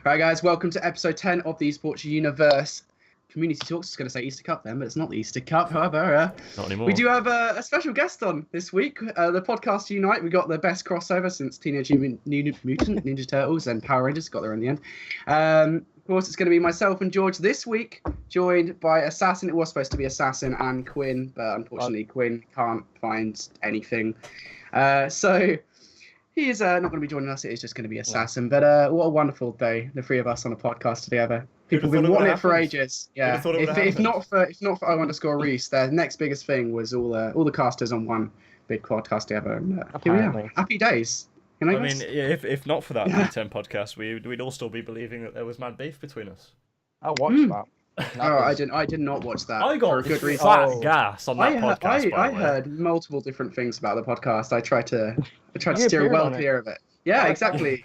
Right, guys, welcome to episode 10 of the Esports Universe Community Talks. I was going to say Easter Cup then, but it's not the Easter Cup. However, not anymore. We do have a special guest on this week. The podcast Unite, we got the best crossover since Teenage Mutant Ninja Turtles and Power Rangers got there in the end. Of course, it's going to be myself and George this week, joined by Assassin. It was supposed to be Assassin and Quinn, but unfortunately Quinn can't find anything. So he is not going to be joining us. It is just going to be Assassin. But what a wonderful day, the three of us on a podcast together. People have been wanting it for ages. Yeah. If not for O_Reese, their next biggest thing was all the casters on one big podcast together. And here we are. Happy days. You know, I mean, if not for that B10 podcast, we'd all still be believing that there was mad beef between us. I watched that. I did not watch that. I got for a good reason. fat gas on that podcast. I heard multiple different things about the podcast. I tried to steer well clear of it. Yeah, exactly.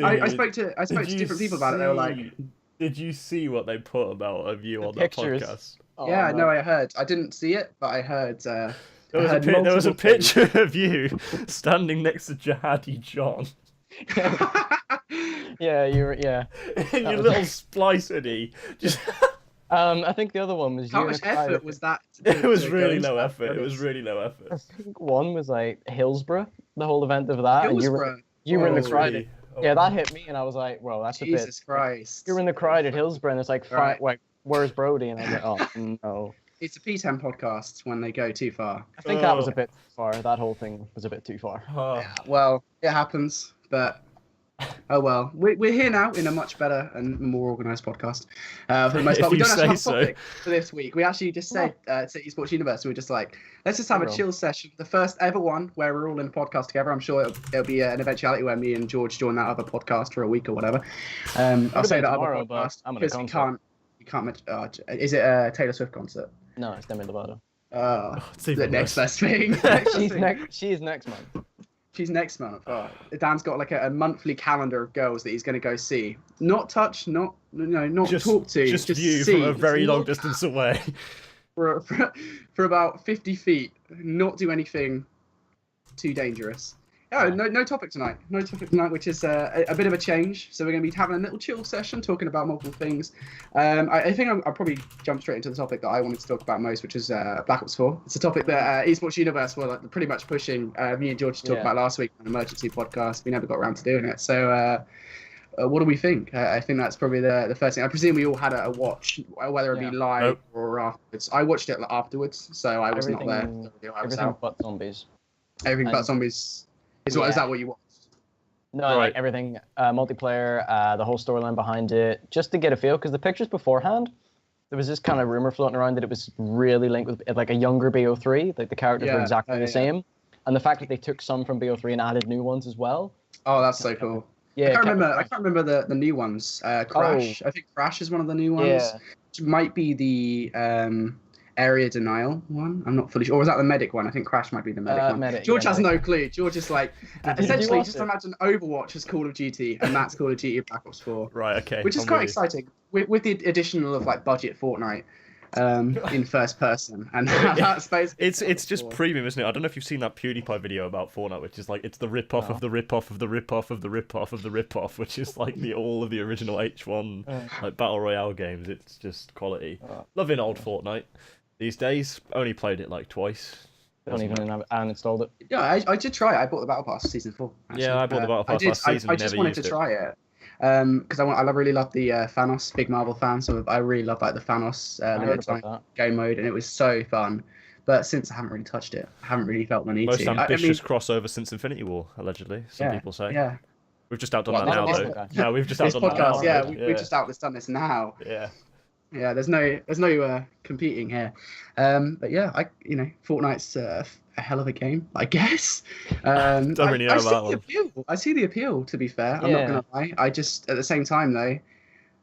I spoke to different people about it. They were like, "Did you see what they put about you on that podcast?" Yeah, no, I heard. I didn't see it, but I heard. There was a picture of you standing next to Jihadi John. Yeah, In your little splice hoodie. Just. I think the other one was. How much effort was that? It was really low effort. I think one was like Hillsborough, the whole event of that. Hillsborough. And you were in the crowd. Really? Yeah, that hit me, and I was like, "Well, that's Jesus Christ." You were in the crowd at Hillsborough, and it's like, Right. "Wait, where's Brody?" And I was like, "Oh no." It's a P10 podcast when they go too far. I think that was a bit too far. That whole thing was a bit too far. Yeah, well, it happens, but oh well. We're here now in a much better and more organised podcast. For the most part, we don't actually have a topic for this week. We actually just said to Esports Universe, we were just like, let's just have a chill session. The first ever one where we're all in a podcast together. I'm sure it'll be an eventuality where me and George join that other podcast for a week or whatever. I'll say that other podcast because you can't. Is it a Taylor Swift concert? No, it's Demi Lovato. The next best thing. She's next month. She's next month. Oh, Dan's got like a monthly calendar of girls that he's going to go see. Not touch, not talk to. Just view see. from a very long distance away. For about 50 feet. Not do anything too dangerous. Oh, no topic tonight. No topic tonight, which is a bit of a change. So we're going to be having a little chill session, talking about multiple things. I think I'll probably jump straight into the topic that I wanted to talk about most, which is Black Ops 4. It's a topic that Esports Universe were pretty much pushing me and George to talk about last week on an emergency podcast. We never got around to doing it. So what do we think? I think that's probably the first thing. I presume we all had a watch, whether it be live or afterwards. I watched it afterwards, so I was not there. Everything but zombies. Everything but zombies. Is that what you watched? No, like everything, multiplayer, the whole storyline behind it, just to get a feel. Because the pictures beforehand, there was this kind of rumor floating around that it was really linked with like a younger BO3, like the characters were exactly the same, and the fact that they took some from BO3 and added new ones as well. Oh, that's so cool. Yeah, I can't remember the new ones. Crash, I think Crash is one of the new ones. Yeah. Which might be the area denial one. I'm not fully sure. Or was that the medic one? I think Crash might be the medic one. George has no clue. George is like, essentially, just imagine Overwatch as Call of Duty, and that's Call of Duty Black Ops 4. Right, okay. Which is quite exciting. With the addition of like budget Fortnite in first person. And that's basically... It's just premium, isn't it? I don't know if you've seen that PewDiePie video about Fortnite, which is like, it's the rip-off of the rip-off of the rip-off of the rip-off of the rip-off, which is like all of the original H1 like Battle Royale games. It's just quality. Loving old Fortnite. These days, only played it like twice. Don't even uninstalled it. Yeah, I did try it. I bought the Battle Pass Season 4. Actually. Yeah, I bought the Battle Pass last season. I just wanted to try it. Because I really love the Thanos, big Marvel fan, so I really love like the Thanos limited time game mode, and it was so fun. But since I haven't really touched it, I haven't really felt the need to. Most ambitious crossover since Infinity War, allegedly. Some people say. Yeah. We've just outdone that now, though. No, we've just outdone that now. Yeah, we've just done this now. Yeah. Yeah, there's no competing here, but yeah, Fortnite's a hell of a game, I guess. Don't really know that one. I see the appeal. To be fair, I'm not gonna lie. I just at the same time though.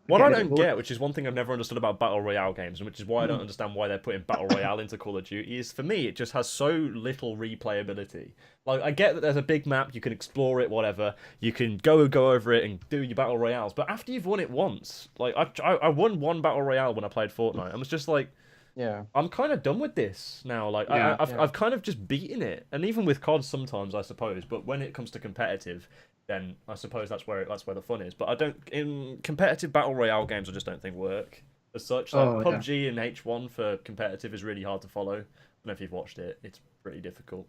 What I don't get, which is one thing I've never understood about Battle Royale games, and which is why I don't understand why they're putting Battle Royale into Call of Duty, is for me, it just has so little replayability. Like, I get that there's a big map, you can explore it, whatever, you can go over it and do your Battle Royales, but after you've won it once, like, I won one Battle Royale when I played Fortnite, I was just like, I'm kind of done with this now. Like, I've kind of just beaten it, and even with COD sometimes, I suppose, but when it comes to competitive, then I suppose that's where the fun is. But I don't, in competitive battle royale games, I just don't think work as such. Like PUBG and H1 for competitive is really hard to follow. I don't know if you've watched it; it's pretty difficult.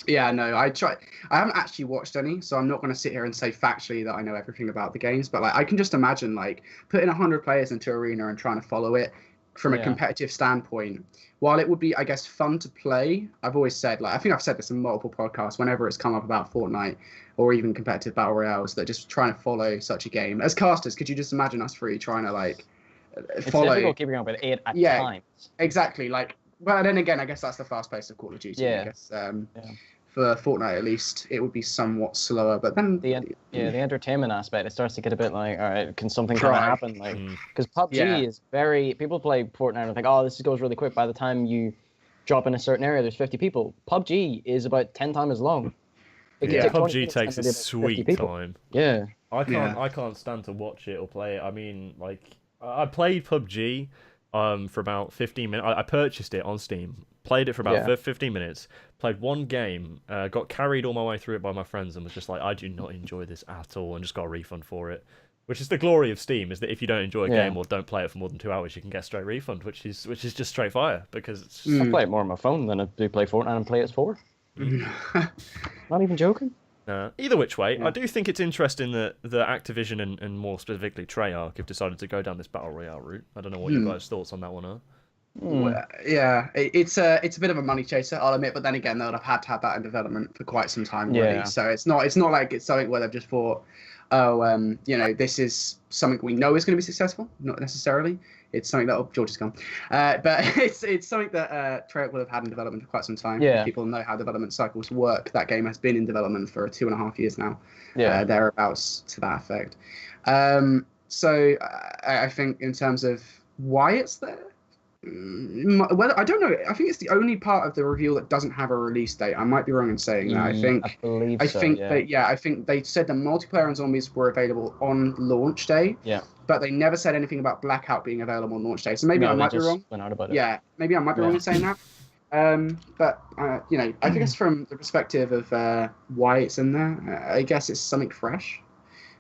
Yeah, no, I haven't actually watched any, so I'm not going to sit here and say factually that I know everything about the games. But like, I can just imagine like putting 100 players into arena and trying to follow it from a competitive standpoint. While it would be, I guess, fun to play, I've always said, like, I think I've said this in multiple podcasts whenever it's come up about Fortnite or even competitive battle royales, that just trying to follow such a game as casters, could you just imagine us three trying to like follow? It's difficult keeping up with it at times. Exactly. Like, but then again, I guess that's the fast pace of Call of Duty. I guess. For Fortnite, at least, it would be somewhat slower. But then the entertainment aspect, it starts to get a bit like, all right, can something kind of happen? Like, because PUBG is very, people play Fortnite and think, oh, this goes really quick. By the time you drop in a certain area, there's 50 people. PUBG is about 10 times as long. PUBG takes a sweet time. Yeah, I can't stand to watch it or play it. I mean, like, I played PUBG for about 15 minutes. I purchased it on Steam. Played it for about 15 minutes, played one game, got carried all my way through it by my friends, and was just like, I do not enjoy this at all, and just got a refund for it. Which is the glory of Steam, is that if you don't enjoy a game or don't play it for more than 2 hours, you can get a straight refund, which is just straight fire, because it's just... I play it more on my phone than I do play Fortnite and play PS4. Not even joking. Either which way, I do think it's interesting that Activision and more specifically Treyarch have decided to go down this Battle Royale route. I don't know what your guys' thoughts on that one are. Well, yeah, it's a bit of a money chaser, I'll admit. But then again, they'll have had to have that in development for quite some time already. So it's not like it's something where they've just thought, this is something we know is going to be successful. Not necessarily. It's something that George is gone, but it's something that Treyarch will have had in development for quite some time. Yeah. People know how development cycles work. That game has been in development for 2.5 years now. Yeah, thereabouts to that effect. So I think in terms of why it's there. Well, I don't know. I think it's the only part of the reveal that doesn't have a release date. I might be wrong in saying that. I think they said that multiplayer and zombies were available on launch day. Yeah. But they never said anything about Blackout being available on launch day. So maybe I might be wrong. Went out about it. Yeah, maybe I might be wrong in saying that. But I think it's from the perspective of why it's in there. I guess it's something fresh.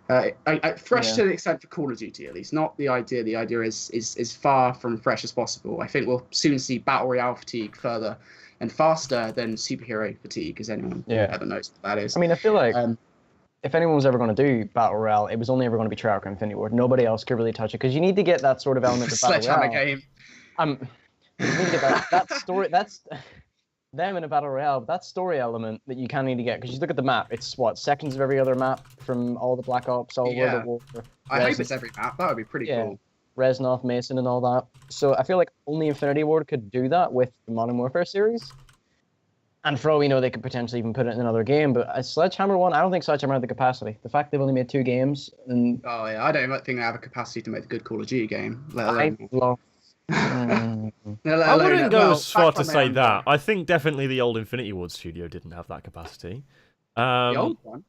Fresh to the extent for Call of Duty, at least. Not the idea. The idea is far from fresh as possible. I think we'll soon see Battle Royale fatigue further and faster than superhero fatigue, as anyone ever knows what that is. I mean, I feel like if anyone was ever going to do Battle Royale, it was only ever going to be Treyarch or Infinity Ward. Nobody else could really touch it, because you need to get that sort of element of Battle Royale. Game. You need to get that story. That's them in a Battle Royale, but that story element that you kind of need to get, because you look at the map, it's seconds of every other map from all the Black Ops, all World of War. I hope it's every map. That would be pretty cool. Reznov, Mason, and all that. So I feel like only Infinity Ward could do that with the Modern Warfare series. And for all we know, they could potentially even put it in another game. But a Sledgehammer one, I don't think Sledgehammer had the capacity. The fact they've only made 2 games, and I don't think they have a capacity to make a good Call of Duty game. Let alone. I wouldn't go as far to say that. I think definitely the old Infinity Ward studio didn't have that capacity. The old one?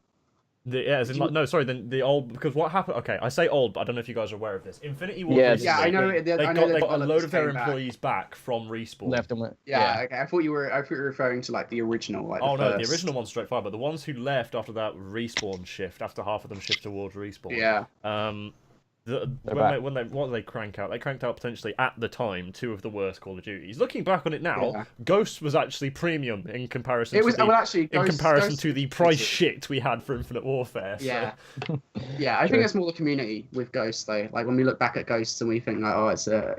The old, because what happened? Okay, I say old, but I don't know if you guys are aware of this. Infinity Ward. I know. They got a load of their employees back from Respawn. Left them with. Okay. I thought you were referring to like the original. Like, no, the original one's straight fire, but the ones who left after that Respawn shift, after half of them shift towards Respawn. Yeah. What they crank out? They cranked out potentially at the time 2 of the worst Call of Duties. Looking back on it now, Ghost was actually premium in comparison. To the price shit we had for Infinite Warfare. So. Yeah, I think it's more the community with Ghost though. Like when we look back at Ghosts and we think like, oh, it's a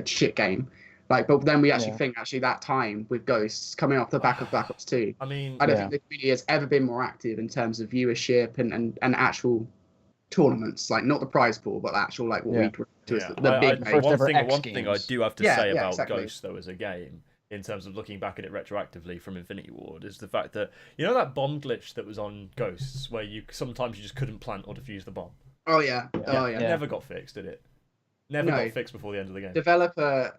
shit game. Like, but then we actually think that time with Ghosts coming off the back of Black Ops 2. I mean, I don't think the community has ever been more active in terms of viewership and actual tournaments, like not the prize pool, but actual like what we do as the big one thing I do have to say about Ghost though as a game, in terms of looking back at it retroactively from Infinity Ward, is the fact that that bomb glitch that was on Ghosts where sometimes you just couldn't plant or defuse the bomb. It never got fixed, did it? Never got fixed before the end of the game. Developer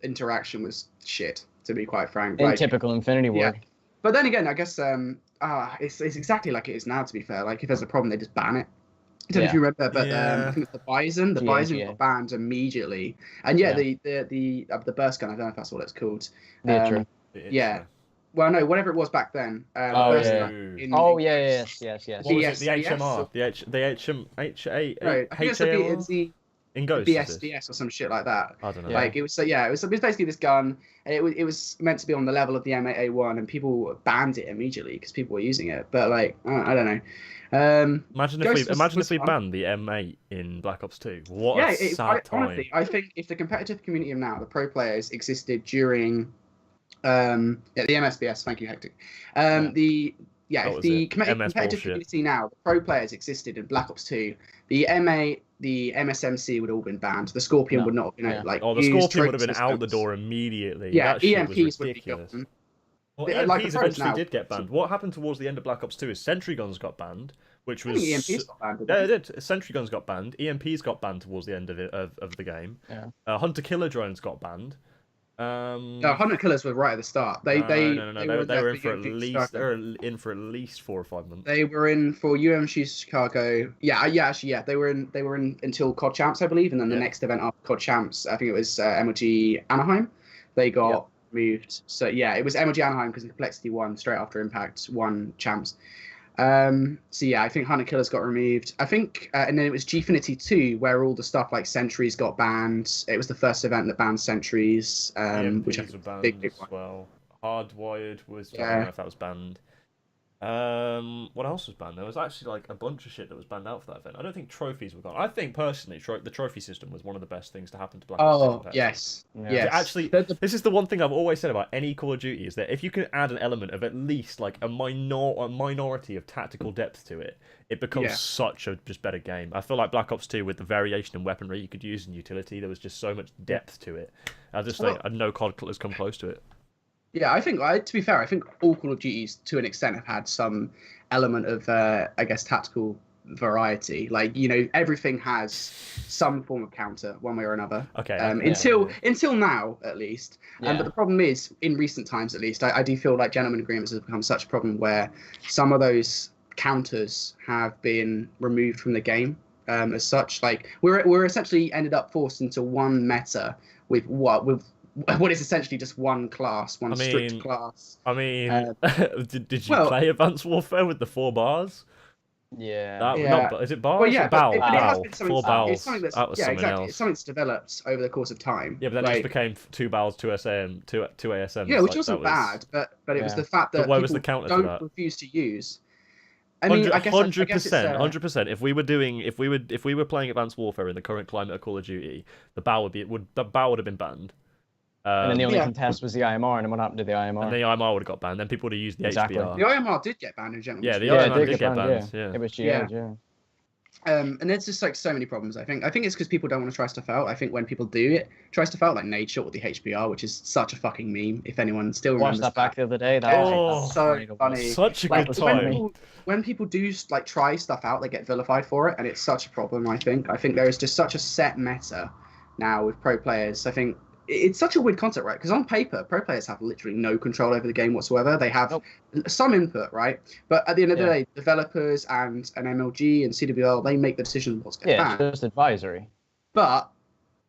interaction was shit, to be quite frank. In typical Infinity Ward. But then again, I guess it's exactly like it is now, to be fair. Like if there's a problem, they just ban it. I don't know if you remember, but I think it's the Bison. The Bison got banned immediately, and the burst gun. I don't know if that's what it's called. well, no, whatever it was back then. Yes. The What was it? The HMR, No, I think it's the in Ghost. BSBS or some shit like that. I don't know. Like it was basically this gun, and it was meant to be on the level of the M8A1, and people banned it immediately because people were using it. But like, I don't know. Imagine if we banned the M8 in Black Ops 2. What a sad time. Honestly, I think if the competitive community of now, the pro players existed during the MSBS, thank you, Hector. If the competitive community now, the pro players existed in Black Ops 2, the M8, the MSMC would have all been banned. The Scorpion would not have been the Scorpion would have been out the door immediately. Yeah, that EMPs would be gone. Well, EMPs eventually did get banned. What happened towards the end of Black Ops 2 is sentry guns got banned, which was... EMPs got banned. Yeah, it did. Sentry guns got banned. EMPs got banned towards the end of the game. Yeah. Hunter-killer drones got banned. No, Hunter-killers were right at the start. They were in for at least 4 or 5 months. They were in for UMC Chicago. They were in until COD Champs, I believe, and then the next event after COD Champs, I think it was MLG Anaheim. They got moved. So yeah, it was MLG Anaheim because the Complexity won straight after Impact won Champs. I think Hunter Killers got removed. I think, and then it was Gfinity 2 where all the stuff like Sentries got banned. It was the first event that banned Sentries, which was banned big as well. Hardwired was. I don't know if that was banned. What else was banned? There was actually like a bunch of shit that was banned out for that event. I don't think trophies were gone. I think personally, the trophy system was one of the best things to happen to Black Ops 2. Yes. Actually, this is the one thing I've always said about any Call of Duty is that if you can add an element of at least like a minority of tactical depth to it, it becomes such a just better game. I feel like Black Ops 2 with the variation in weaponry you could use in utility, there was just so much depth to it. I just think no COD has come close to it. Yeah, I think, to be fair, I think all Call of Duties, to an extent, have had some element of, tactical variety. Like, everything has some form of counter, one way or another. Okay. Until now, at least. But the problem is, in recent times, at least, I do feel like Gentleman Agreements has become such a problem where some of those counters have been removed from the game. As such, like we're essentially ended up forced into one meta with what is essentially just one class, strict class. I mean, did you play Advanced Warfare with the 4 bars? Yeah. Is it bars? Well, yeah, bow. It has been something, 4 bows. It's something that's, exactly. It's something that's developed over the course of time. Yeah, but then it just became 2 bows, 2 SM, 2 ASMs. Yeah, which wasn't bad, but it was the fact that where was the counter to that? Refuse to use. I mean, 100%. If we were playing Advanced Warfare in the current climate of Call of Duty, the bow would have been banned. And then the only contest was the IMR, and then what happened to the IMR? And the IMR would have got banned. Then people would have used the HBR. The IMR did get banned in general. Yeah, the IMR did get banned. Yeah. It was GA, and there's just like so many problems. I think it's because people don't want to try stuff out. I think when people do try stuff out, like Nade shot with the HBR, which is such a fucking meme. If anyone still remembers that back the other day. That so funny. Such a good time. When people do like try stuff out, they get vilified for it, and it's such a problem. I think there is just such a set meta now with pro players. I think it's such a weird concept, right? Because on paper, pro players have literally no control over the game whatsoever. They have some input, right? But at the end of the day, developers and an MLG and CWL, they make the decision what's going to banned. Yeah, just advisory. But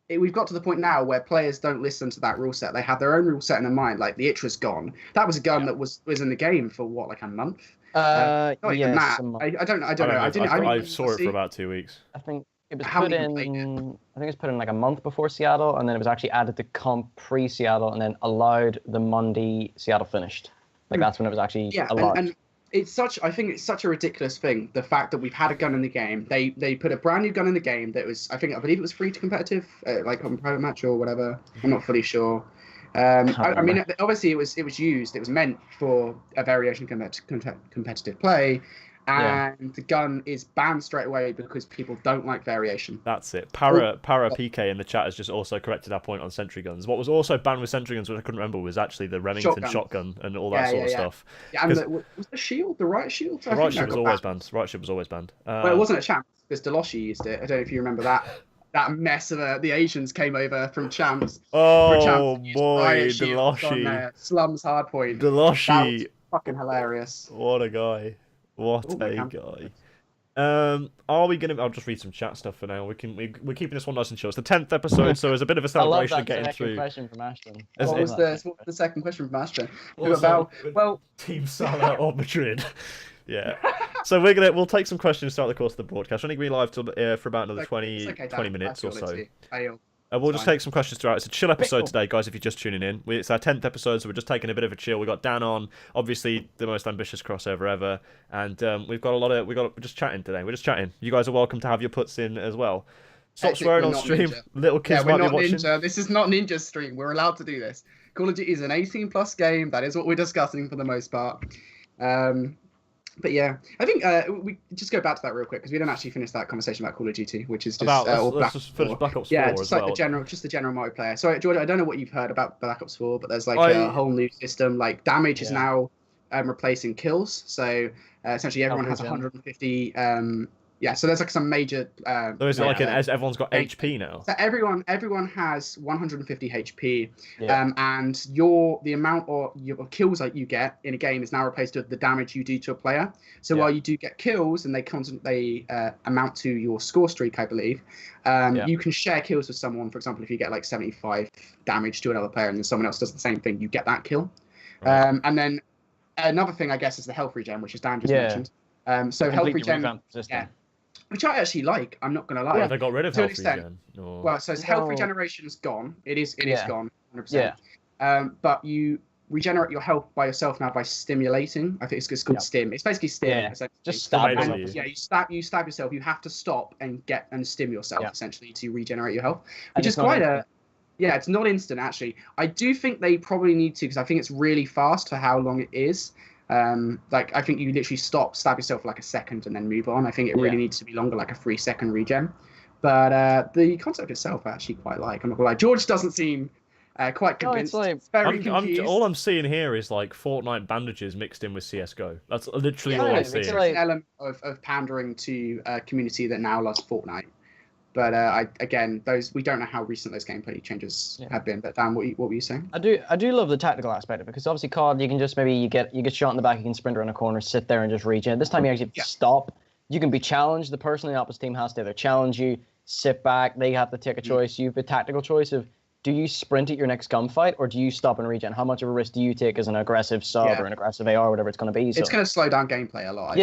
we've got to the point now where players don't listen to that rule set. They have their own rule set in their mind. Like the Itra's gone. That was a gun that was in the game for what, like a month? Not even that. I don't know. I saw it for about 2 weeks. I think it was put in. I think it was put in like a month before Seattle, and then it was actually added to comp pre-Seattle, and then allowed the Monday Seattle finished. Like that's when it was actually allowed. And it's such. I think it's such a ridiculous thing. The fact that we've had a gun in the game. They put a brand new gun in the game that was. I believe it was free to competitive, like on private match or whatever. I'm not fully sure. I mean, obviously it was used. It was meant for a variation competitive play. And the gun is banned straight away because people don't like variation. That's it. Para PK in the chat has just also corrected our point on sentry guns. What was also banned with sentry guns, which I couldn't remember, was actually the Remington shotgun and all that sort of stuff. Yeah, and was the shield, the right shield? The right shield was always banned. Right shield was always banned. Well, it wasn't a champ because Deloshi used it. I don't know if you remember that. That mess of the Asians came over from champs. Oh boy, Deloshi. Slums Hardpoint. Deloshi. That was fucking hilarious. What a guy. What a guy. Are we gonna? I'll just read some chat stuff for now. We're keeping this one nice and short. It's the 10th episode, so it's a bit of a celebration of getting through. Question from Ashton. What was the second question from Ashton? Well, Team Salah or Madrid. Yeah. So we'll take some questions throughout the course of the broadcast. I think we're live for about another 20 minutes or so. We'll just take some questions throughout. It's a chill episode today, guys, if you're just tuning in. It's our 10th episode, so we're just taking a bit of a chill. We got Dan on, obviously the most ambitious crossover ever, and we're just chatting today. We're just chatting. You guys are welcome to have your puts in as well. Stop swearing on stream. Ninja. Little kids might be watching. Ninja. This is not Ninja's stream. We're allowed to do this. Call of Duty is an 18+ game. That is what we're discussing for the most part. But yeah, I think we just go back to that real quick because we didn't actually finish that conversation about Call of Duty, which is just let's just finish Black Ops 4 yeah, just as like well. the general multiplayer. Sorry, George, I don't know what you've heard about Black Ops 4, but there's a whole new system. Like damage is now replacing kills, so essentially everyone has 150. So there's like some major. So is it as everyone's got HP now? So everyone has 150 HP, and the amount of your kills that you get in a game is now replaced with the damage you do to a player. So while you do get kills and they amount to your score streak, I believe, you can share kills with someone. For example, if you get like 75 damage to another player and then someone else does the same thing, you get that kill. Right. And then another thing, I guess, is the health regen, which is Dan just mentioned. So health regen, which I actually like. I'm not going to lie. Yeah, they got rid of health regen. Well, so health regeneration's gone. It is gone, 100%. But you regenerate your health by yourself now by stimulating. I think it's called stim. It's basically stim. Essentially. Just stab. You stab yourself. You have to stop and stim yourself essentially to regenerate your health, which is quite a. Yeah, it's not instant actually. I do think they probably need to because I think it's really fast for how long it is. I think you literally stab yourself for like a second and then move on. I think it really needs to be longer, like a 3-second regen. But the concept itself I actually quite like. I'm not gonna lie. George doesn't seem quite convinced. It's very confused. All I'm seeing here is like Fortnite bandages mixed in with CS:GO. That's literally all I'm seeing. It's an element of pandering to a community that now loves Fortnite. But we don't know how recent those gameplay changes have been. But Dan, what were you saying? I do love the tactical aspect of it because obviously COD, you can just maybe you get shot in the back, you can sprint around a corner, sit there and just regen. This time you actually stop. You can be challenged. The person in the opposite team has to either challenge you, sit back. They have to take a choice. You have a tactical choice of do you sprint at your next gunfight or do you stop and regen? How much of a risk do you take as an aggressive sub or an aggressive AR, whatever it's going to be? So. It's going to slow down gameplay a lot.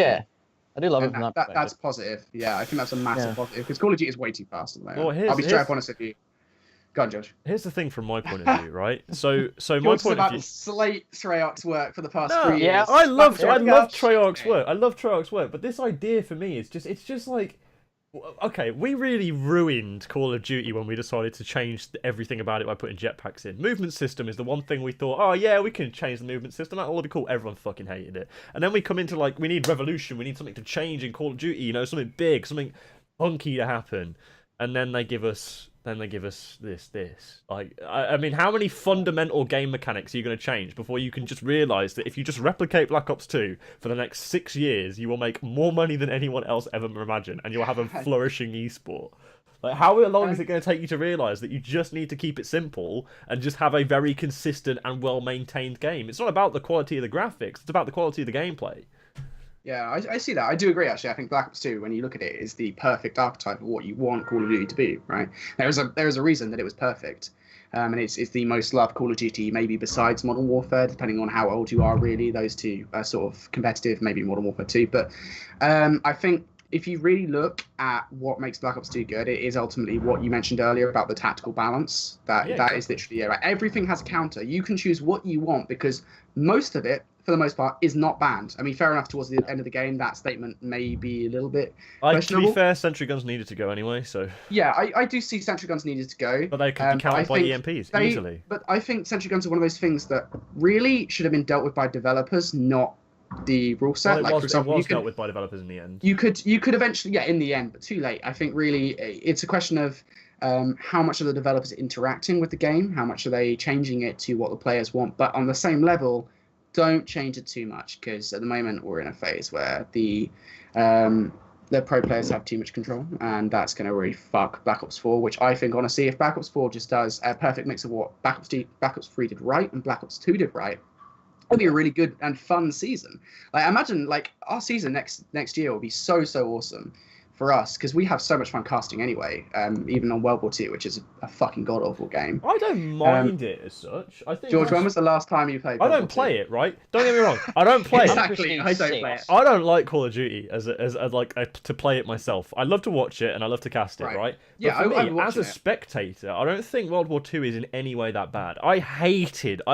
I do love it. That's positive. Yeah, I think that's a massive positive because Call of Duty is way too fast at the moment. Well, I'll be straight up honest with you. Go on, Josh. Here's the thing from my point of view, right? So my point of view. Slate Treyarch's work for the past 3 years. Yeah, I love Treyarch's work. I love Treyarch's work, but this idea for me is just like. Okay, we really ruined Call of Duty when we decided to change everything about it by putting jetpacks in. Movement system is the one thing we thought, oh yeah, we can change the movement system. That'll be cool. Everyone fucking hated it. And then we come into we need revolution. We need something to change in Call of Duty. Something big, something funky to happen. And then they give us this. I mean, how many fundamental game mechanics are you going to change before you can just realise that if you just replicate Black Ops 2 for the next 6 years, you will make more money than anyone else ever imagined, and you'll have a flourishing esport? Like, how long is it going to take you to realise that you just need to keep it simple and just have a very consistent and well-maintained game? It's not about the quality of the graphics, it's about the quality of the gameplay. Yeah, I see that. I do agree, actually. I think Black Ops 2, when you look at it, is the perfect archetype of what you want Call of Duty to be, right? There is a reason that it was perfect. And it's the most loved Call of Duty, maybe besides Modern Warfare, depending on how old you are, really. Those two are sort of competitive, maybe Modern Warfare 2. But I think if you really look at what makes Black Ops 2 good, it is ultimately what you mentioned earlier about the tactical balance. That is literally, right? Everything has a counter. You can choose what you want because most of it, for the most part, is not banned. I mean, fair enough, towards the end of the game, that statement may be a little bit questionable. To be fair, sentry guns needed to go anyway, so... Yeah, I do see sentry guns needed to go. But they can be countered by EMPs, easily. But I think sentry guns are one of those things that really should have been dealt with by developers, not the rule set. Well, it was dealt with by developers in the end. You could eventually, in the end, but too late. I think really it's a question of how much are the developers interacting with the game, how much are they changing it to what the players want, but on the same level... Don't change it too much because at the moment we're in a phase where the pro players have too much control, and that's going to really fuck Black Ops 4. Which I think, honestly, if Black Ops 4 just does a perfect mix of what Black Ops 3 did right and Black Ops 2 did right, be a really good and fun season. Like, imagine like our season next year will be so awesome for us because we have so much fun casting anyway. Even on World War II, which is a fucking god awful game. I don't mind it as such. I think George, when was the last time you played? I don't play it, right? Don't get me wrong. I don't play exactly. I don't play it. I don't like Call of Duty as to play it myself. I love to watch it and I love to cast it, right? Yeah, but for me, as a spectator, I don't think World War II is in any way that bad. I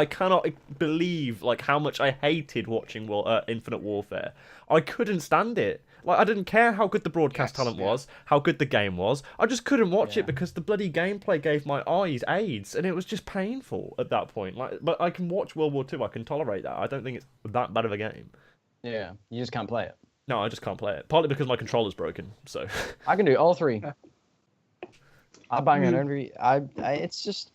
cannot believe like how much I hated watching Infinite Warfare. I couldn't stand it. Like, I didn't care how good the broadcast talent was, how good the game was. I just couldn't watch it because the bloody gameplay gave my eyes AIDS, and it was just painful at that point. Like, but I can watch World War II. I can tolerate that. I don't think it's that bad of a game. Yeah, you just can't play it. No, I just can't play it. Partly because my controller's broken. So I can do all three. I bang on every. It's just,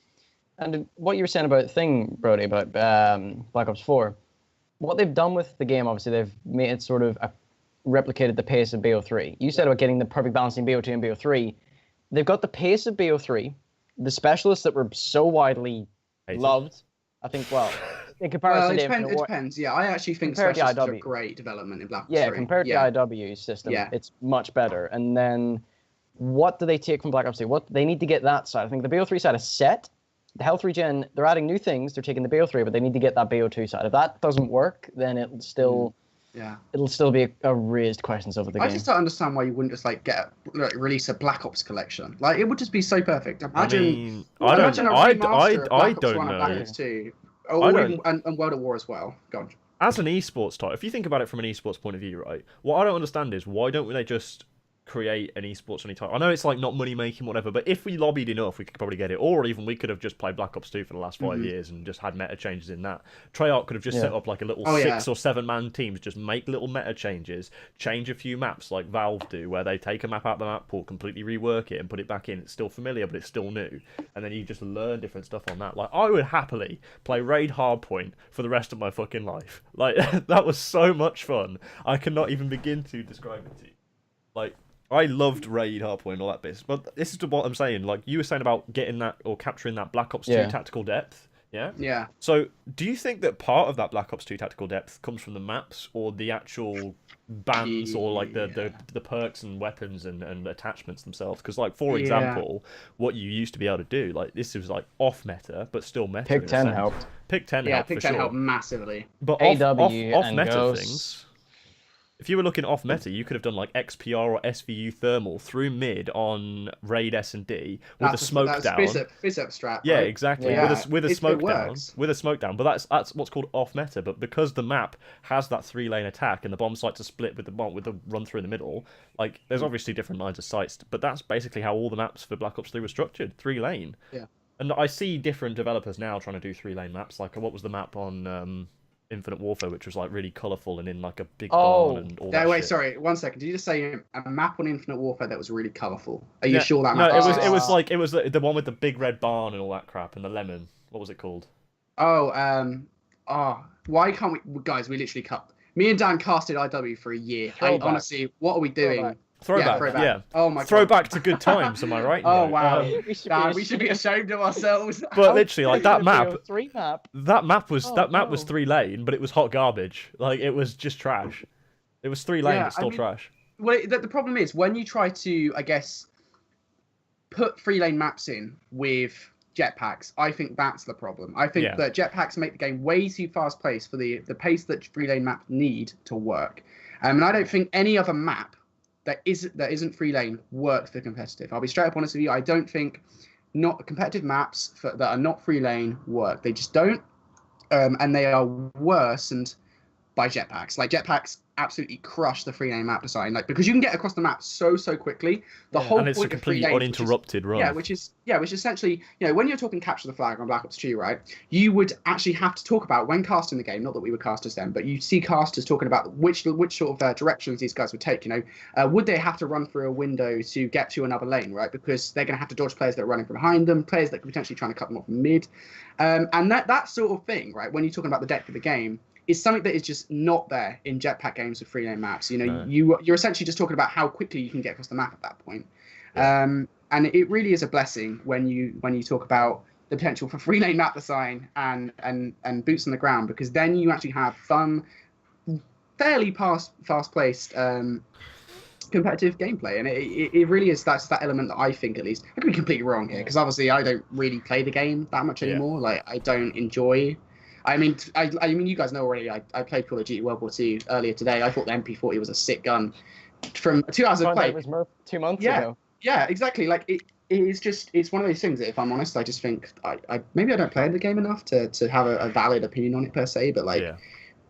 and what you were saying about Brody, about Black Ops 4. What they've done with the game, obviously, they've made it sort of replicated the pace of BO3. You said about getting the perfect balance in BO2 and BO3. They've got the pace of BO3, the specialists that were so widely loved. I think, well, in comparison to it depends. Yeah, I actually think specialists are great development in Black Ops 3. Yeah, compared to the IW's system, it's much better. And then, what do they take from Black Ops 2? What they need to get that side. I think the BO3 side is set. The health regen, they're adding new things. They're taking the BO3, but they need to get that BO2 side. If that doesn't work, then it'll still be a raised questions over the game. I just don't understand why you wouldn't just like release a Black Ops collection. Like, it would just be so perfect. Imagine, I don't know. And World at War as well. Go on. As an esports type, if you think about it from an esports point of view, right? What I don't understand is why don't they just create an esports any time? I know it's like not money making, whatever, but if we lobbied enough, we could probably get it. Or even we could have just played Black Ops 2 for the last 5 years and just had meta changes in that. Treyarch could have just set up like a little 6 or 7 man teams, just make little meta changes, change a few maps like Valve do, where they take a map out of the map pool, completely rework it and put it back in. It's still familiar, but it's still new. And then you just learn different stuff on that. Like, I would happily play Raid Hardpoint for the rest of my fucking life. Like, that was so much fun. I cannot even begin to describe it to you. Like, I loved Raid Hardpoint and all that bits, but this is what I'm saying. Like, you were saying about getting that or capturing that Black Ops 2 tactical depth, yeah? So, do you think that part of that Black Ops 2 tactical depth comes from the maps or the actual bands or like the perks and weapons and attachments themselves? Because, like, for example, what you used to be able to do, like, this was like off meta, but still meta. Pick 10 helped. Pick 10 helped. Pick 10 helped massively. But off meta things. If you were looking off meta, you could have done like XPR or SVU thermal through mid on Raid S&D with a smoke down. Fizz-up strap. Yeah, right? exactly. Yeah. With a smoke down. With a smoke down. But that's what's called off meta. But because the map has that 3-lane attack and the bomb sites are split with the run through in the middle, like there's obviously different lines of sights. But that's basically how all the maps for Black Ops 3 were structured. 3-lane. Yeah. And I see different developers now trying to do 3-lane maps. Like, what was the map on Infinite Warfare, which was like really colourful and in like a big barn and all that. Wait, shit. Sorry, 1 second. Did you just say a map on Infinite Warfare that was really colourful? Are you sure that map? No, it was the one with the big red barn and all that crap and the lemon. What was it called? Why can't we, guys? We literally cut. Me and Dan casted IW for a year. Honestly, what are we doing? Throwback. Yeah. Oh my god. Throwback to good times, am I right? Oh wow. We should be ashamed of ourselves. But literally, like that map. That map was 3-lane, but it was hot garbage. Like, it was just trash. It was 3-lane, but still trash. Well, the problem is when you try to, I guess, put 3-lane maps in with jetpacks, I think that's the problem. I think that jetpacks make the game way too fast paced for the pace that 3-lane maps need to work. And I don't think any other map that isn't 3-lane works for competitive. I'll be straight up honest with you. I don't think not competitive maps that are not 3-lane work. They just don't, and they are worsened by jetpacks. Like, jetpacks absolutely crush the 3-lane map design, like, because you can get across the map so quickly. The whole and it's point a completely of 3-lane, uninterrupted run. Which is essentially, when you're talking capture the flag on Black Ops 2, right? You would actually have to talk about when casting the game. Not that we were casters then, but you see casters talking about which sort of directions these guys would take. Would they have to run through a window to get to another lane, right? Because they're going to have to dodge players that are running from behind them, players that could potentially trying to cut them off mid, and that sort of thing, right? When you're talking about the depth of the game, is something that is just not there in jetpack games with 3-lane maps. You're essentially just talking about how quickly you can get across the map at that point. And it really is a blessing when you talk about the potential for free lane map design and boots on the ground, because then you actually have fun, fairly fast-paced competitive gameplay, and it really is that element that I think, at least, I could be completely wrong here, because obviously I don't really play the game that much anymore. Like, I don't enjoy. I mean, you guys know already. I played Call of Duty World War II earlier today. I thought the MP40 was a sick gun. From 2 hours of play, it was Murph 2 months ago. Yeah, exactly. Like it's one of those things that, if I'm honest, I just think I maybe I don't play the game enough to have a valid opinion on it per se. But like,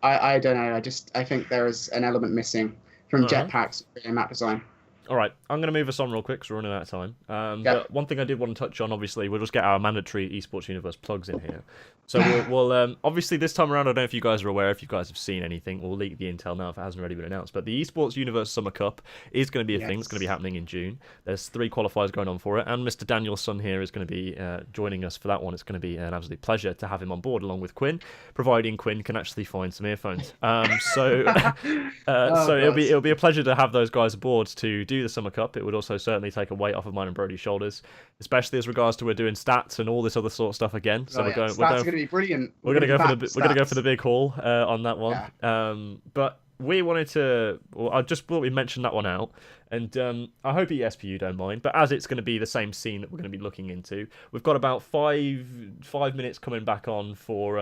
I don't know. I think there is an element missing from jetpacks and map design. All right, I'm going to move us on real quick because we're running out of time. But one thing I did want to touch on, obviously, we'll just get our mandatory Esports Universe plugs in here. So we'll obviously, this time around, I don't know if you guys are aware, if you guys have seen anything, we'll leak the intel now if it hasn't already been announced. But the Esports Universe Summer Cup is going to be a thing. It's going to be happening in June. There's 3 qualifiers going on for it, and Mr. Danielson here is going to be joining us for that one. It's going to be an absolute pleasure to have him on board along with Quinn, providing Quinn can actually find some earphones. So it'll be a pleasure to have those guys aboard to do the Summer Cup. It would also certainly take a weight off of mine and Brody's shoulders, especially as regards to we're doing stats and all this other sort of stuff again. So we're going to be brilliant. We're going to go for the big haul on that one. Yeah. But we wanted to. Well, I just thought we'd mention that one out, and I hope ESPU don't mind. But as it's going to be the same scene that we're going to be looking into, we've got about five minutes coming back on for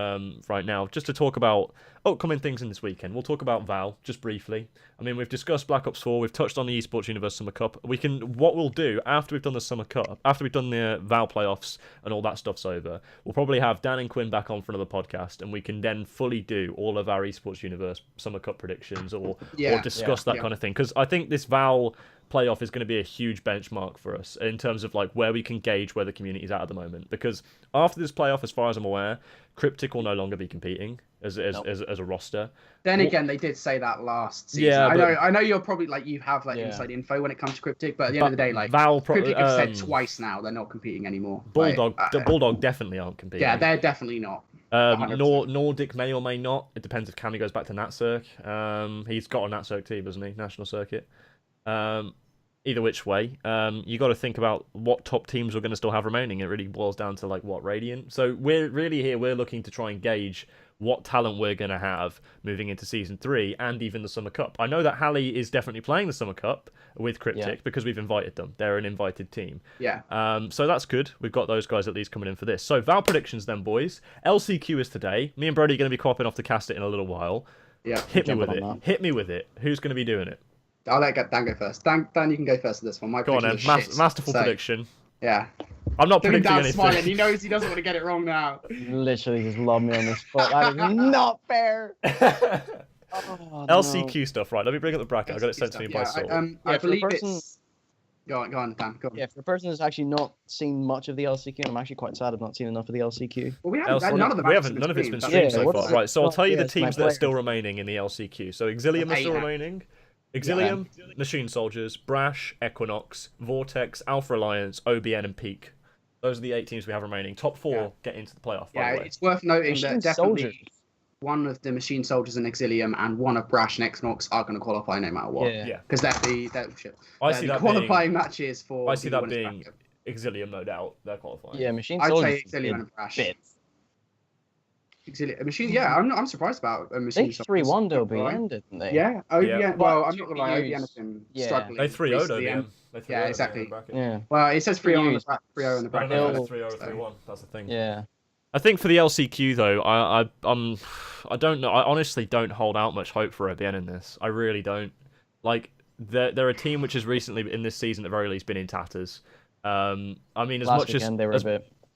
right now, just to talk about upcoming things in this weekend. We'll talk about Val just briefly. I mean, we've discussed Black Ops 4. We've touched on the Esports Universe Summer Cup. What we'll do after we've done the Summer Cup, after we've done the Val playoffs and all that stuff's over, we'll probably have Dan and Quinn back on for another podcast, and we can then fully do all of our Esports Universe Summer Cup predictions or discuss that kind of thing. Because I think this Val playoff is going to be a huge benchmark for us in terms of like where we can gauge where the community's at the moment. Because after this playoff, as far as I'm aware, Cryptic will no longer be competing as a roster. Then again, they did say that last season. Yeah, I know you're probably like you have like inside info when it comes to Cryptic, but at the end of the day, like Cryptic have said twice now they're not compeing anymore. Bulldog definitely aren't competing. Yeah, they're definitely not. Nordic may or may not. It depends if Cammy goes back to NatCirc. He's got a NatCirc team, doesn't he? National Circuit. Either which way, you got to think about what top teams we're going to still have remaining. It really boils down to like what Radiant. So we're looking to try and gauge what talent we're going to have moving into Season 3 and even the Summer Cup. I know that Hallie is definitely playing the Summer Cup with Cryptic because we've invited them. They're an invited team. Yeah. So that's good. We've got those guys at least coming in for this. So Val predictions then, boys. LCQ is today. Me and Brody are going to be copping off to cast it in a little while. Yeah. Hit me with it. Who's going to be doing it? I'll let Dan go first. Dan, you can go first for this one. Go on then. Masterful prediction. Yeah. I'm not predicting anything. Smiling. He knows he doesn't want to get it wrong now. Literally just lob me on the spot. That is not fair. LCQ stuff, right? Let me bring up the bracket. I got it sent to me by Saul. I believe it's. Go on, Dan. Go on. Yeah, for a person who's actually not seen much of the LCQ, I'm actually quite sad I've not seen enough of the LCQ. Well, none of it's been streamed so far. Right, so I'll tell you the teams that are still remaining in the LCQ. So Exilium are still remaining. Exilium, Machine Soldiers, Brash, Equinox, Vortex, Alpha Alliance, OBN, and Peak. Those are the 8 teams we have remaining. Top 4 get into the playoff. Yeah, it's worth noting that definitely one of the Machine Soldiers and Exilium and one of Brash and Equinox are going to qualify no matter what. Yeah. Because they're the qualifying matches for. I see that being Exilium, no doubt. They're qualifying. Yeah, Machine Soldiers. I'd say Exilium and Brash. Machine, yeah, I'm surprised about Machine. They 3-1 OBN, didn't they? Yeah, OBN. Well, I'm not gonna lie, OBN has been struggling. They 3-0'd OBN. Yeah, exactly. Yeah. Well, it says 3-0 on the bracket. No, 3-0, 3-1. That's the thing. Yeah. I think for the LCQ though, I don't know. I honestly don't hold out much hope for OBN in this. I really don't. Like, they're a team which has recently, in this season at the very least, been in tatters. I mean,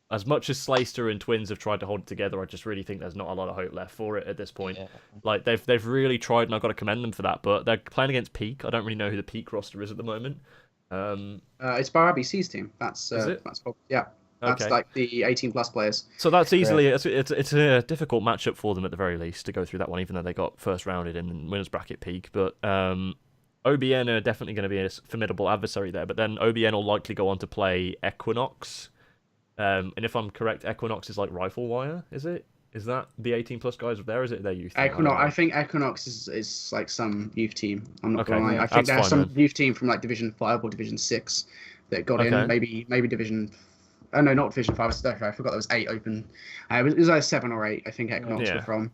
as much as Slayster and Twins have tried to hold it together, I just really think there's not a lot of hope left for it at this point. Yeah. Like they've really tried, and I've got to commend them for that. But they're playing against Peak. I don't really know who the Peak roster is at the moment. It's BarABC's team. That's yeah. That's like the 18+ players. So that's easily it's a difficult matchup for them at the very least to go through that one, even though they got first rounded in winners bracket Peak. But OBN are definitely going to be a formidable adversary there. But then OBN will likely go on to play Equinox. And if I'm correct, Equinox is like Rifle Wire, is it? Is that the 18+ guys there? Is it their youth team? I think Equinox is like some youth team. I'm not gonna lie. I think there's some youth team from like Division 5 or Division 6 that got in. Maybe Division Oh no, not Division 5. I forgot there was 8 open. It was either 7 or 8. I think Equinox were from.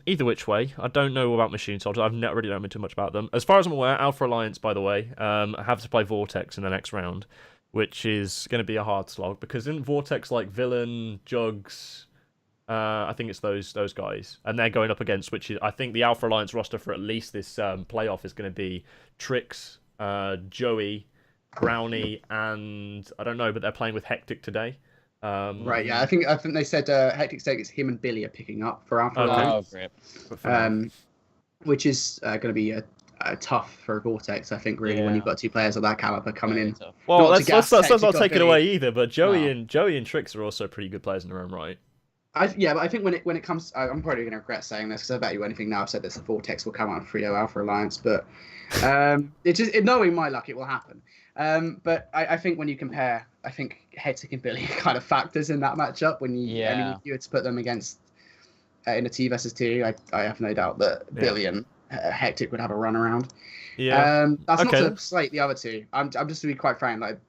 Either which way, I don't know about Machine Soldiers. I've not really known too much about them. As far as I'm aware, Alpha Alliance, by the way, have to play Vortex in the next round, which is going to be a hard slog because in Vortex like Villain, Jugs, I think it's those guys, and they're going up against which is I think the Alpha Alliance roster for at least this playoff is going to be Trix, Joey, Brownie, and I don't know, but they're playing with Hectic today. Right, yeah, I think they said Hectic Steak is him and Billy are picking up for Alpha Alliance. Oh, great. Which is going to be tough for Vortex, I think, really, when you've got 2 players of that caliber coming in. Tough. Well, let's not take it away either, but Joey and Trix are also pretty good players in their own right. But I think when it comes, I'm probably going to regret saying this because I bet you anything now I've said this, the Vortex will come out of 3-0 Alpha Alliance, but knowing my luck, it will happen. But I think when you compare, I think Hectic and Billy are kind of factors in that matchup. When you, I mean, if you were to put them against in a T versus T, I have no doubt that Billy and Hectic would have a run around. Yeah. That's not to slate the other two. I'm just to be quite frank, like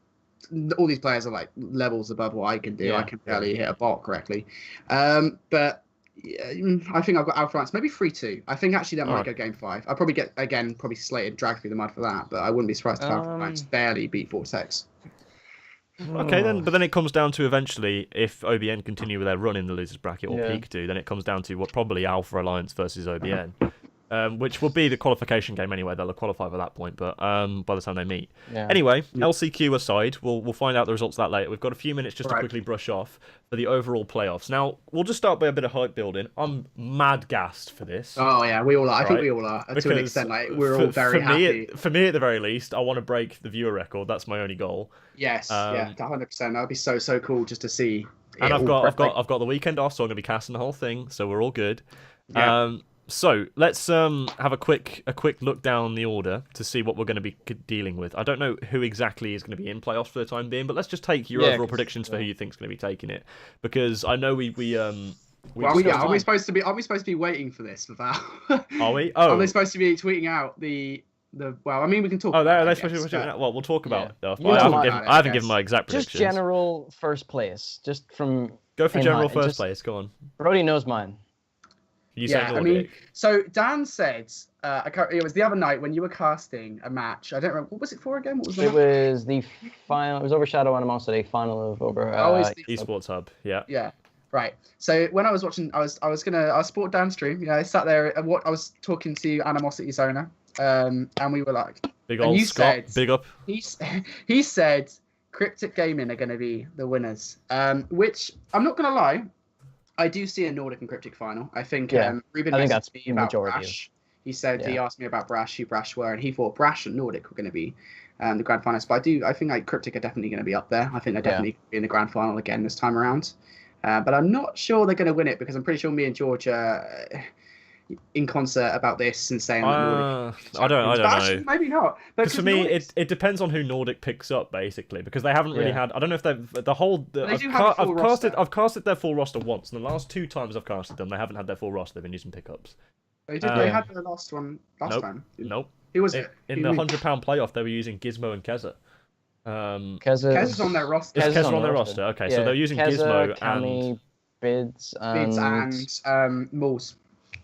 all these players are like levels above what I can do. I can barely hit a bot correctly. But I think I've got Alpha Alliance, maybe 3-2. I think actually that might go game 5. I'll probably get, again, slated, dragged through the mud for that, but I wouldn't be surprised if Alpha Alliance barely beat Vortex. Okay, but then it comes down to eventually, if OBN continue with their run in the losers bracket, or Peak do, then it comes down to what probably Alpha Alliance versus OBN. Which will be the qualification game anyway. They'll qualify by that point, but by the time they meet. Anyway, LCQ aside, we'll find out the results of that later. We've got a few minutes just to quickly brush off for the overall playoffs. Now, we'll just start by a bit of hype building. I'm mad gassed for this. Oh, yeah, we all are. I think we all are, to an extent. Like, we're all very happy. For me, at the very least, I want to break the viewer record. That's my only goal. Yes, 100%. That would be so cool just to see. And I've got the weekend off, so I'm going to be casting the whole thing, so we're all good. Yeah. So let's have a quick look down the order to see what we're going to be dealing with. I don't know who exactly is going to be in playoffs for the time being, but let's just take your overall predictions for who you think is going to be taking it, because I know we are we supposed to be waiting for this, Val? Are we? Oh, are they supposed to be tweeting out the? Well, I mean, we can talk. Oh, about they're supposed to be. Well, we'll talk about stuff. I haven't given my exact predictions. Just general first place, just from. Go for general first place. Go on. Brody knows mine. I mean, so Dan said it was the other night when you were casting a match. I don't remember, what was it for again? What was it? Was the final. It was over Shadow Animosity final of over. Esports Hub. Yeah. Yeah. Right. So when I was watching, I was sport Dan's stream. You know, I sat there and I was talking to Animosity's owner, and we were like, big old Scott, big up. He said Cryptic Gaming are going to be the winners, which I'm not going to lie. I do see a Nordic and Cryptic final. I think Ruben that's me about Brash. He said he asked me about Brash, who Brash were, and he thought Brash and Nordic were going to be the grand finals. But I think like Cryptic are definitely going to be up there. I think they're definitely going to be in the grand final again this time around. But I'm not sure they're going to win it because I'm pretty sure me and George are in concert about this and saying that Nordic. I don't know. Maybe not. Because for me, it depends on who Nordic picks up basically, because they haven't really had. I don't know if they've the whole. I've casted their full roster once, and the last 2 times I've casted them, they haven't had their full roster. They've been using pickups. They had the last one last time. Nope. Who was it? In the £100 playoff, they were using Gizmo and Keza. Keza's on their roster. Is Keza on their roster? Okay, so they're using Keza, Gizmo and Bids and Moles.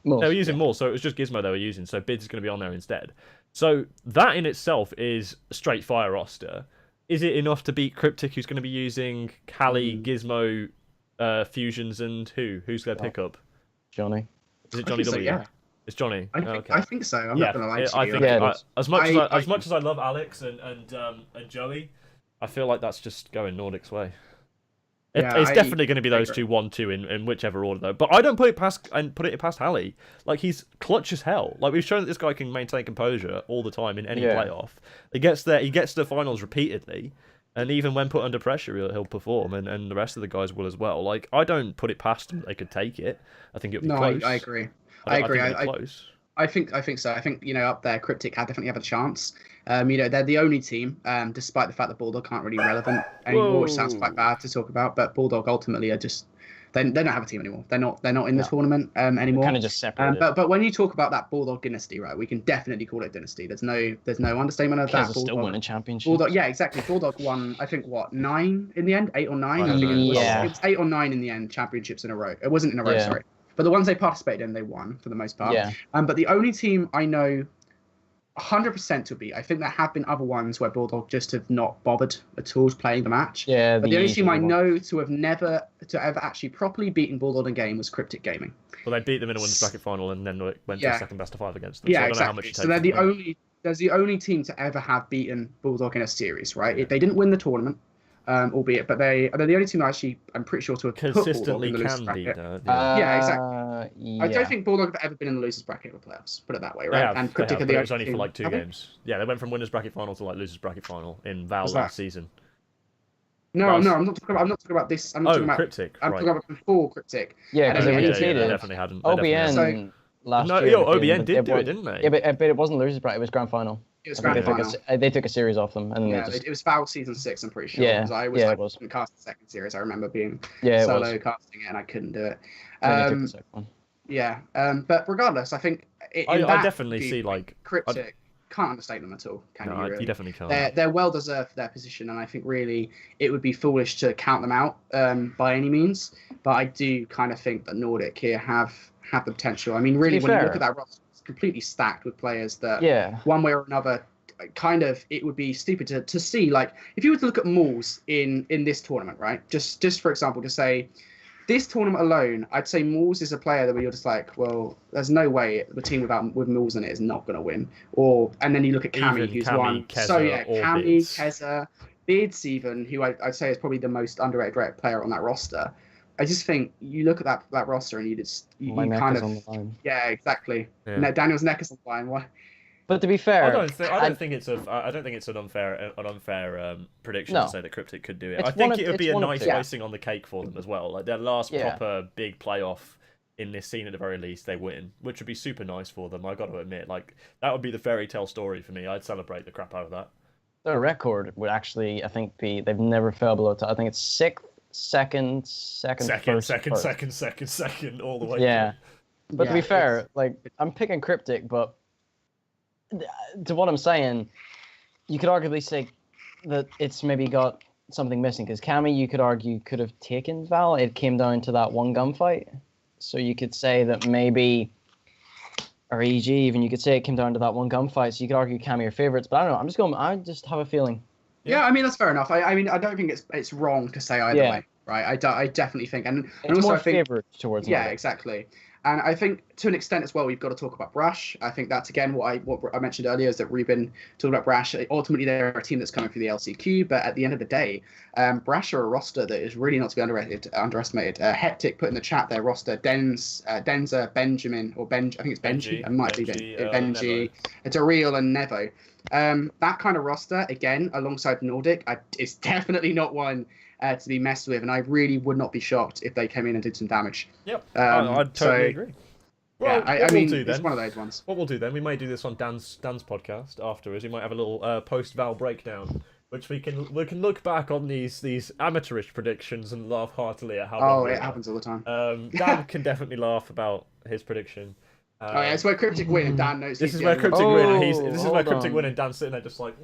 They were using more, so it was just Gizmo they were using, so Bids is going to be on there instead. So that in itself is a straight fire roster. Is it enough to beat Cryptic, who's going to be using Kali, Gizmo, Fusions, and who's their pickup? Johnny. Is it Johnny W? Yeah. It's Johnny. I think so. I'm not going to lie to you. I think as much as I love Alex and Joey, I feel like that's just going Nordic's way. It's definitely going to be those 2, 1-2 in whichever order though. But I don't put it past Halley. Like, he's clutch as hell. Like, we've shown that this guy can maintain composure all the time in any playoff. He gets to the finals repeatedly, and even when put under pressure, he'll perform, and the rest of the guys will as well. Like, I don't put it past them. They could take it. I think it'll be close. I agree. I agree. Close. I think so. I think up there, Cryptic definitely have a chance. They're the only team, despite the fact that Bulldog aren't really relevant anymore, which sounds quite bad to talk about. But Bulldog ultimately are just they don't have a team anymore. They're not in the tournament anymore. Kind of just separated. But when you talk about that Bulldog dynasty, right, we can definitely call it dynasty. There's no understatement of that. Bulldog still winning championships. Bulldog, yeah, exactly. Bulldog won, I think, 9 in the end, 8 or 9. I think it was 8 or 9 in the end, championships in a row. It wasn't in a row, sorry. But the ones they participated in, they won for the most part. Yeah. But the only team I know 100% to beat, I think there have been other ones where Bulldog just have not bothered at all playing the match. Yeah. But the only team I know to ever actually properly beaten Bulldog in a game was Cryptic Gaming. Well, they beat them in a winners bracket final and then went to a second best of 5 against them. Yeah, so I don't exactly. know how much you take so they're the only team to ever have beaten Bulldog in a series, right? Yeah. They didn't win the tournament. Albeit, but they're the only team I'm pretty sure to have consistently put Bulldog in the losers can bracket. yeah, exactly. Yeah. I don't think Bulldog have ever been in the losers bracket of the playoffs. Put it that way, right? And Cryptic but it was only for like 2 have they? games. Yeah, they went from winners bracket final to like losers bracket final in Val last season. No, I'm not talking about this. I'm not talking about Cryptic. I'm talking about before Cryptic. Yeah, because they They retweeted definitely hadn't. OBN last year. OBN did do it, didn't they? Yeah, but it wasn't losers bracket. It was grand final. It was grand final. They took a series off them, and it was Val season 6. I'm pretty sure. Yeah, I was cast the second series. I remember being solo casting it, and I couldn't do it. But regardless, I think I definitely see like Cryptic. Can't understate them at all. You definitely can't. They're well deserved for their position, and I think really it would be foolish to count them out by any means. But I do kind of think that Nordic here have the potential. I mean, really, when you look at that roster, it's completely stacked with players that one way or another, kind of, it would be stupid to see. Like, if you were to look at Mauls in this tournament, right? Just for example, to say this tournament alone, I'd say Mauls is a player that you're just like, well, there's no way the team with Mauls in it is not going to win. And then you look at Cammy, who's won. Keza, Cammy, Keza, Bids even, who I'd say is probably the most underrated player on that roster. I just think you look at that roster and you kind of, on the line. Yeah, exactly. Yeah. Daniel's neck is on the line. Why? But to be fair, I don't think it's an unfair prediction to say that Cryptic could do it. I think it would be a nice icing on the cake for them as well. Like their last proper big playoff in this scene at the very least, they win, which would be super nice for them. I got to admit, like that would be the fairy tale story for me. I'd celebrate the crap out of that. Their record would actually, I think, they've never fell below. I think it's 6th, second, all the way. Yeah, but to be fair, like I'm picking Cryptic, but to what I'm saying, you could arguably say that it's maybe got something missing because Cammy, you could argue, could have taken Val. It came down to that one gunfight, so you could say that maybe, or EG even, you could say it came down to that one gunfight. So you could argue Cammy are favorites, but I don't know. I just have a feeling. Yeah, I mean that's fair enough. I mean I don't think it's wrong to say either way, right? I definitely think, and it's also more I think favored towards. Exactly. And I think to an extent as well, we've got to talk about Brash. I think that's again what I mentioned earlier is that Ruben talked about Brash. Ultimately, they're a team that's coming through the LCQ, but at the end of the day, Brash are a roster that is really not to be underestimated. Hectic put in the chat their roster: Denza, Benjamin, or I think it's Benji. It might be Benji. It's Ariel and Nevo. That kind of roster, again, alongside Nordic, is definitely not one to be messed with, and I really would not be shocked if they came in and did some damage. Yep, I'd totally agree. Well, I mean, it's one of those ones. What we'll do then, we may do this on Dan's podcast afterwards. We might have a little post-Val breakdown, which we can look back on these amateurish predictions and laugh heartily at how. It happens all the time. Dan can definitely laugh about his prediction. It's where Cryptic win and Dan knows. This is where Cryptic win. This is where Cryptic win and Dan's sitting there just like.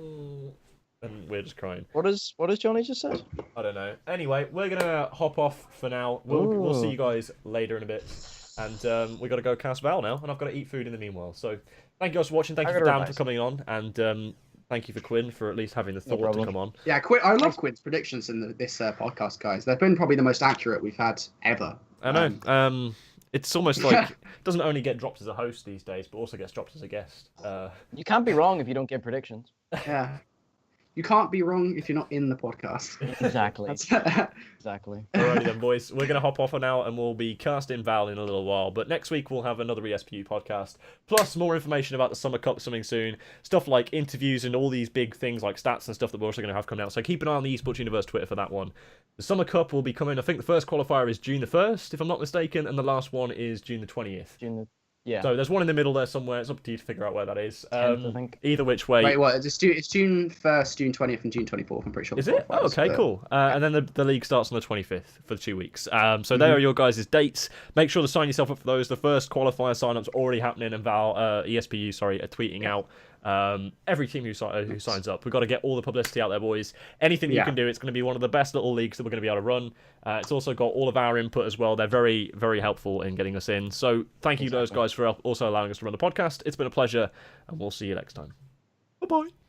And we're just crying. What does Johnny just said? I don't know. Anyway, we're gonna hop off for now. We'll see you guys later in a bit, and we got to go cast Val now, and I've got to eat food in the meanwhile. So, thank you guys for watching. Thank you for Dan for coming on, and thank you for Quinn for at least having the thought to come on. Yeah, I love Quinn's predictions in this podcast, guys. They've been probably the most accurate we've had ever. I know. It's almost like it doesn't only get dropped as a host these days, but also gets dropped as a guest. You can't be wrong if you don't give predictions. Yeah. You can't be wrong if you're not in the podcast. Exactly. Exactly. Alrighty then, boys. We're going to hop off for now, and we'll be casting Val in a little while. But next week, we'll have another ESPU podcast, plus more information about the Summer Cup coming soon. Stuff like interviews and all these big things like stats and stuff that we're also going to have coming out. So keep an eye on the Esports Universe Twitter for that one. The Summer Cup will be coming. I think the first qualifier is June the 1st, if I'm not mistaken, and the last one is June the 20th. Yeah. So there's one in the middle there somewhere. It's up to you to figure out where that is. 10th, I think. Either which way. Wait, what? It's June 1st, June 20th, and June 24th. I'm pretty sure. Is it? Oh, okay, cool. And then the league starts on the 25th for 2 weeks. So there are your guys' dates. Make sure to sign yourself up for those. The first qualifier sign-up's already happening, and ESPU, are tweeting out every team who signs up. We've got to get all the publicity out there, boys. Anything you can do, it's going to be one of the best little leagues that we're going to be able to run. It's also got all of our input as well. They're very, very helpful in getting us in. So thank you to those guys for also allowing us to run the podcast. It's been a pleasure, and we'll see you next time. Bye-bye.